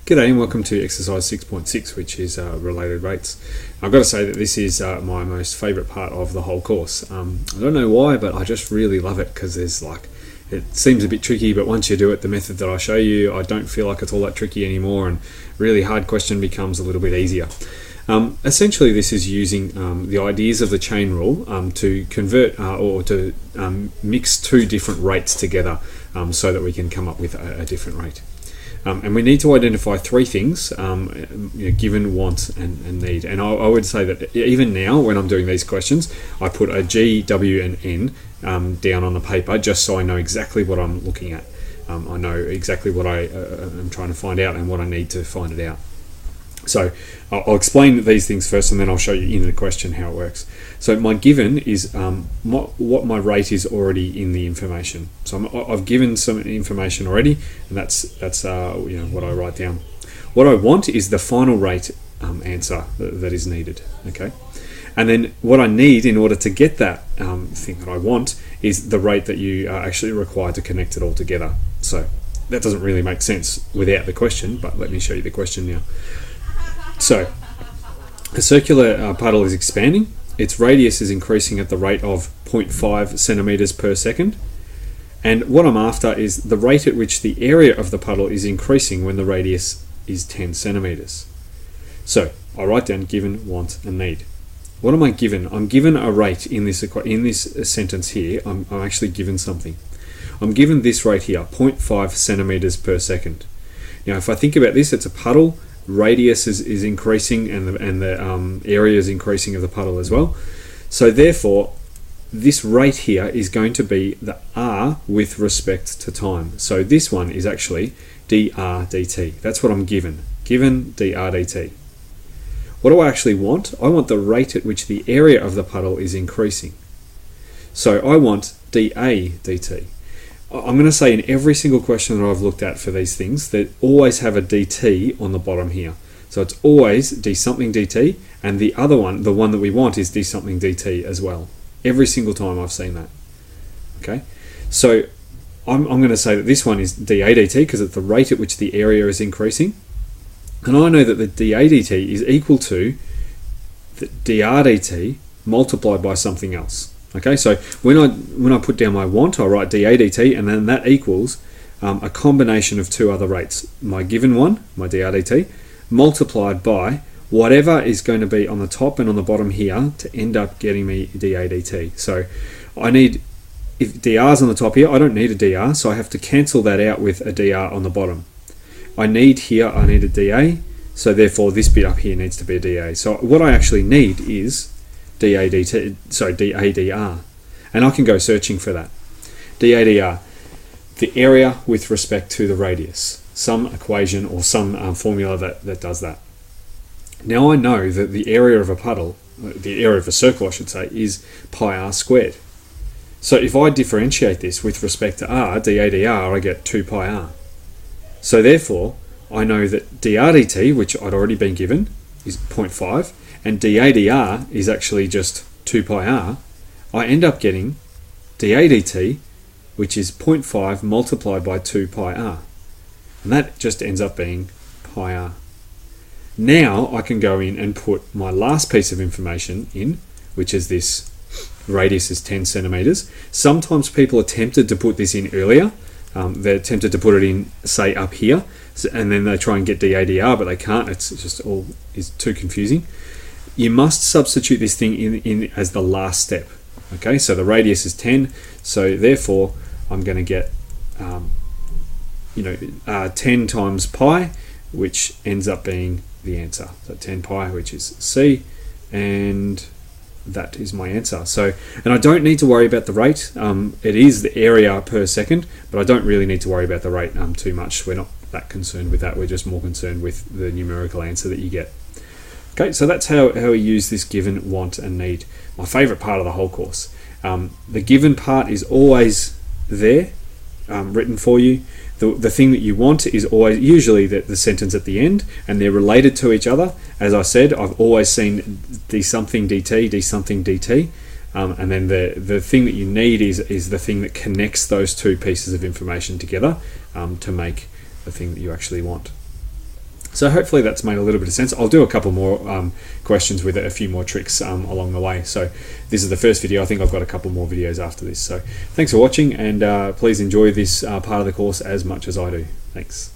G'day and welcome to exercise 6.6, which is related rates. I've got to say that this is my most favourite part of the whole course. I don't know why, but I just really love it because it seems a bit tricky, but once you do it, the method that I show you, I don't feel like it's all that tricky anymore, and really hard question becomes a little bit easier. Essentially, this is using the ideas of the chain rule to convert or to mix two different rates together so that we can come up with a different rate. And we need to identify three things, given, want, and need. And I would say that even now, when I'm doing these questions, I put a G, W, and N down on the paper just so I know exactly what I'm looking at. I know exactly what I am trying to find out and what I need to find it out. So I'll explain these things first, and then I'll show you in the question how it works. So my given is what my rate is already in the information. So I've given some information already, and that's what I write down. What I want is the final rate answer that is needed. Okay, and then what I need in order to get that thing that I want is the rate that you are actually required to connect it all together. So that doesn't really make sense without the question, but let me show you the question now. So, a circular puddle is expanding. Its radius is increasing at the rate of 0.5 centimeters per second. And what I'm after is the rate at which the area of the puddle is increasing when the radius is 10 centimeters. So, I write down given, want, and need. What am I given? I'm given a rate in this sentence here. I'm actually given something. I'm given this rate here, 0.5 centimeters per second. Now, if I think about this, it's a puddle. Radius is increasing, and the area is increasing of the puddle as well. So therefore, this rate here is going to be the r with respect to time. So this one is actually dr dt. That's what I'm given. Given dr dt. What do I actually want? I want the rate at which the area of the puddle is increasing. So I want dA dt. I'm going to say in every single question that I've looked at for these things, they always have a dt on the bottom here. So it's always d something dt, and the other one, the one that we want, is d something dt as well. Every single time I've seen that. Okay, so I'm going to say that this one is dA dt because it's the rate at which the area is increasing, and I know that the dA dt is equal to the dr dt multiplied by something else. Okay, so when I put down my want, I write dA dt, and then that equals a combination of two other rates. My given one, my dr dt, multiplied by whatever is going to be on the top and on the bottom here to end up getting me dA dt. So I need, if dr is on the top here, I don't need a dr, so I have to cancel that out with a dr on the bottom. I need a dA, so therefore this bit up here needs to be a dA. So what I actually need is dA dt, sorry, dA dr, and I can go searching for that. dA dr, the area with respect to the radius, some equation or some formula that does that. Now I know that the area of a puddle, the area of a circle I should say, is pi r squared. So if I differentiate this with respect to r, dA dr, I get 2 pi r. So therefore, I know that dr dt, which I'd already been given, is 0.5, and dA dr is actually just 2 pi r, I end up getting dA dt, which is 0.5 multiplied by 2 pi r. And that just ends up being pi r. Now I can go in and put my last piece of information in, which is this radius is 10 centimeters. Sometimes people are tempted to put this in earlier. They're tempted to put it in, say, up here, and then they try and get dA dr, but they can't. It's just all is too confusing. You must substitute this thing in as the last step. Okay, so the radius is 10, so therefore I'm going to get 10 times pi, which ends up being the answer. So 10 pi, which is C, and that is my answer. So, and I don't need to worry about the rate. It is the area per second, but I don't really need to worry about the rate too much. We're not that concerned with that. We're just more concerned with the numerical answer that you get. Okay, so that's how we use this given, want, and need. My favourite part of the whole course. The given part is always there, written for you. The thing that you want is always usually the sentence at the end, and they're related to each other. As I said, I've always seen d something dt, d something dt, and then the thing that you need is the thing that connects those two pieces of information together to make the thing that you actually want. So hopefully that's made a little bit of sense. I'll do a couple more questions with it, a few more tricks along the way. So this is the first video. I think I've got a couple more videos after this. So thanks for watching, and please enjoy this part of the course as much as I do. Thanks.